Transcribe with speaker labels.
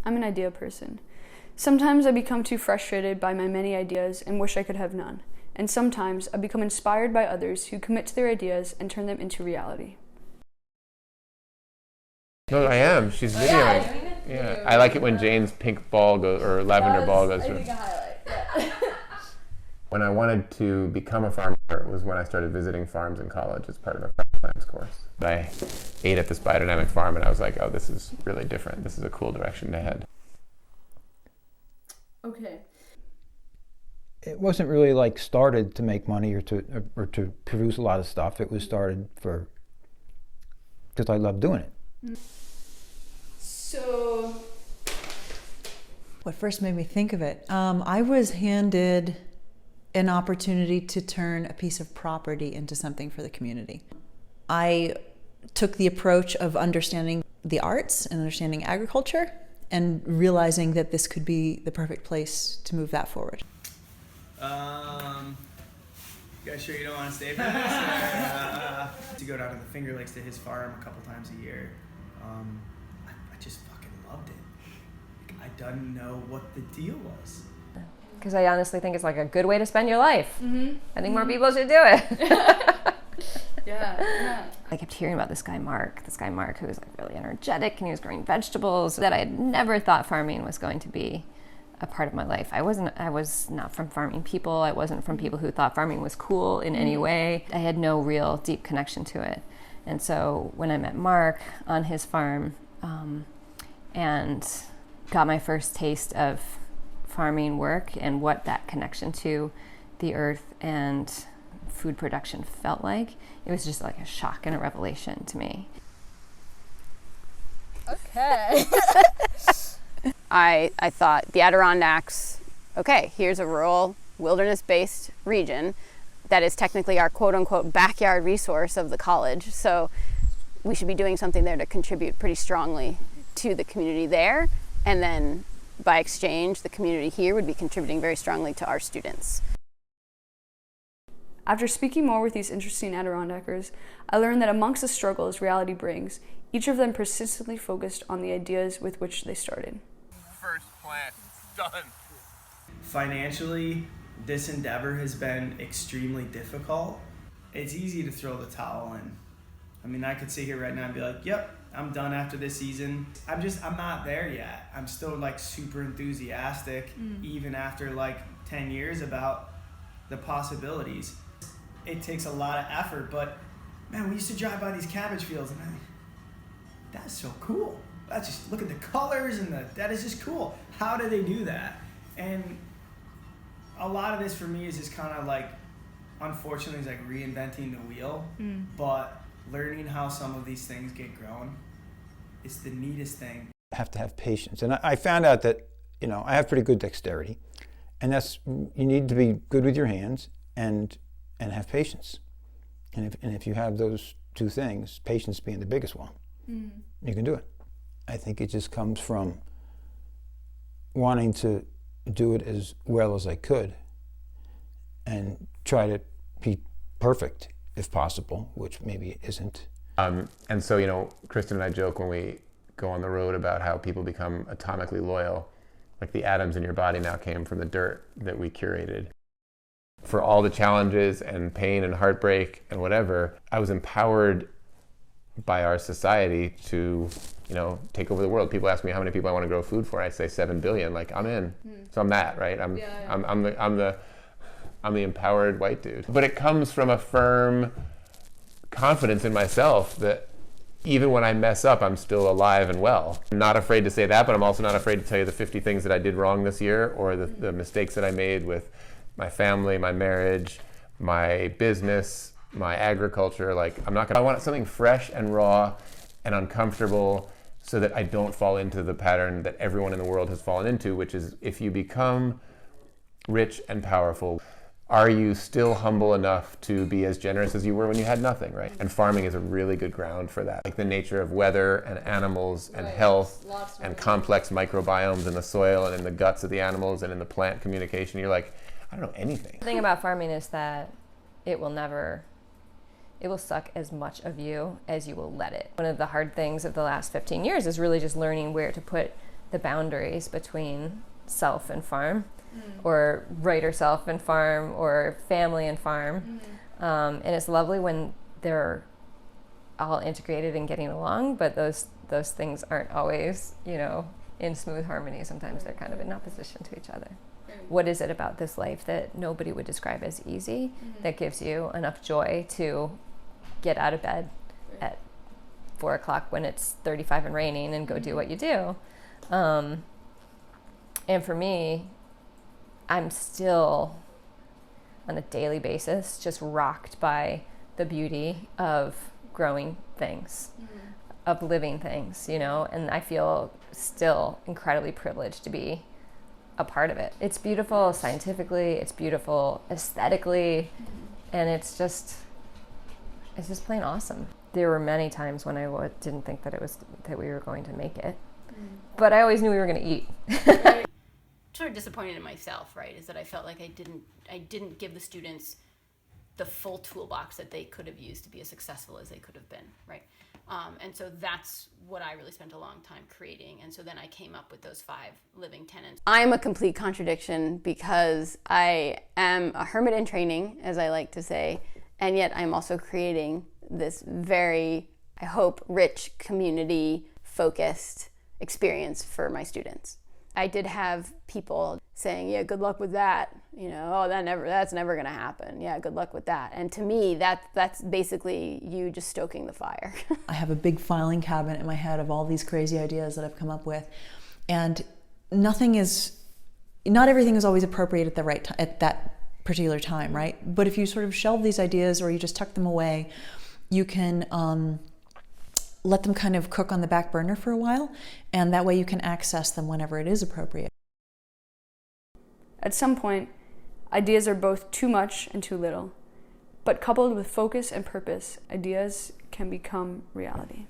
Speaker 1: I'm an idea person. Sometimes I become too frustrated by my many ideas and wish I could have none. And sometimes I become inspired by others who commit to their ideas and turn them into reality.
Speaker 2: No, I am. She's videoing. Yeah, I like it when Jane's pink ball goes, or lavender ball goes.
Speaker 3: I think a highlight. Yeah.
Speaker 2: When I wanted to become a farmer was when I started visiting farms in college as part of a crop science course. I ate at this biodynamic farm and I was like, oh, this is really different. This is a cool direction to head.
Speaker 1: Okay.
Speaker 4: It wasn't really like started to make money or to produce a lot of stuff. It was started because I love doing it.
Speaker 1: So,
Speaker 3: What first made me think of it? I was handed an opportunity to turn a piece of property into something for the community. I took the approach of understanding the arts and understanding agriculture and realizing that this could be the perfect place to move that forward.
Speaker 5: You guys sure you don't want to stay for this? To go down to the Finger Lakes to his farm a couple times a year. I just fucking loved it. Like, I didn't know what the deal was.
Speaker 6: Because I honestly think it's like a good way to spend your life.
Speaker 1: Mm-hmm.
Speaker 6: I think more people should do it.
Speaker 1: yeah.
Speaker 6: I kept hearing about this guy Mark who was like really energetic and he was growing vegetables, that I had never thought farming was going to be a part of my life. I was not from farming people. I wasn't from people who thought farming was cool in any way. I had no real deep connection to it. And so when I met Mark on his farm and got my first taste of farming work and what that connection to the earth and food production felt like, it was just like a shock and a revelation to me.
Speaker 7: Okay. I thought the Adirondacks, okay, here's a rural wilderness-based region that is technically our quote-unquote backyard resource of the college, so we should be doing something there to contribute pretty strongly to the community there, and then by exchange, the community here would be contributing very strongly to our students.
Speaker 1: After speaking more with these interesting Adirondackers, I learned that amongst the struggles reality brings, each of them persistently focused on the ideas with which they started.
Speaker 2: First plant, done.
Speaker 5: Financially, this endeavor has been extremely difficult. It's easy to throw the towel in. I mean, I could sit here right now and be like, yep, I'm done after this season. I'm not there yet. I'm still like super enthusiastic, even after like 10 years about the possibilities. It takes a lot of effort, but man, we used to drive by these cabbage fields and that's so cool. That's just, look at the colors and that is just cool. How do they do that? And a lot of this for me is just kind of like, unfortunately, it's like reinventing the wheel, but learning how some of these things get grown is the neatest thing.
Speaker 4: Have to have patience. And I found out that, I have pretty good dexterity, and you need to be good with your hands and have patience. And if you have those two things, patience being the biggest one, you can do it. I think it just comes from wanting to do it as well as I could and try to be perfect if possible, which maybe it isn't.
Speaker 2: And so, Kristen and I joke when we go on the road about how people become atomically loyal. Like the atoms in your body now came from the dirt that we curated. For all the challenges and pain and heartbreak and whatever, I was empowered by our society to, take over the world. People ask me how many people I want to grow food for. I say 7 billion. Like, I'm in. So I'm that, right? I'm the empowered white dude. But it comes from a firm confidence in myself that even when I mess up, I'm still alive and well. I'm not afraid to say that, but I'm also not afraid to tell you the 50 things that I did wrong this year, or the mistakes that I made with my family, my marriage, my business, my agriculture. Like, I want something fresh and raw and uncomfortable so that I don't fall into the pattern that everyone in the world has fallen into, which is if you become rich and powerful, are you still humble enough to be as generous as you were when you had nothing, right? And farming is a really good ground for that. Like the nature of weather and animals and health and complex microbiomes in the soil and in the guts of the animals and in the plant communication. You're like, I don't know anything.
Speaker 6: The thing about farming is that it will suck as much of you as you will let it. One of the hard things of the last 15 years is really just learning where to put the boundaries between self and farm, or writer self and farm, or family and farm. And it's lovely when they're all integrated and getting along, but those things aren't always, in smooth harmony. Sometimes they're kind of in opposition to each other. What is it about this life that nobody would describe as easy that gives you enough joy to get out of bed at 4 o'clock when it's 35 and raining and go do what you do? And for me, I'm still on a daily basis just rocked by the beauty of growing things, of living things, and I feel still incredibly privileged to be a part of it. It's beautiful scientifically, it's beautiful aesthetically, and it's just plain awesome. There were many times when I didn't think that we were going to make it, but I always knew we were going to eat.
Speaker 7: Sort of disappointed in myself, right? Is that I felt like I didn't give the students the full toolbox that they could have used to be as successful as they could have been, right? And so that's what I really spent a long time creating. And so then I came up with those 5 living tenets. I'm a complete contradiction because I am a hermit in training, as I like to say, and yet I'm also creating this very, I hope, rich community-focused experience for my students. I did have people saying, yeah, good luck with that. That's never going to happen. Yeah, good luck with that. And to me, that's basically you just stoking the fire.
Speaker 3: I have a big filing cabinet in my head of all these crazy ideas that I've come up with. And not everything is always appropriate at the right time, at that particular time, right? But if you sort of shelve these ideas or you just tuck them away, you can let them kind of cook on the back burner for a while, and that way you can access them whenever it is appropriate.
Speaker 1: At some point, ideas are both too much and too little, but coupled with focus and purpose, ideas can become reality.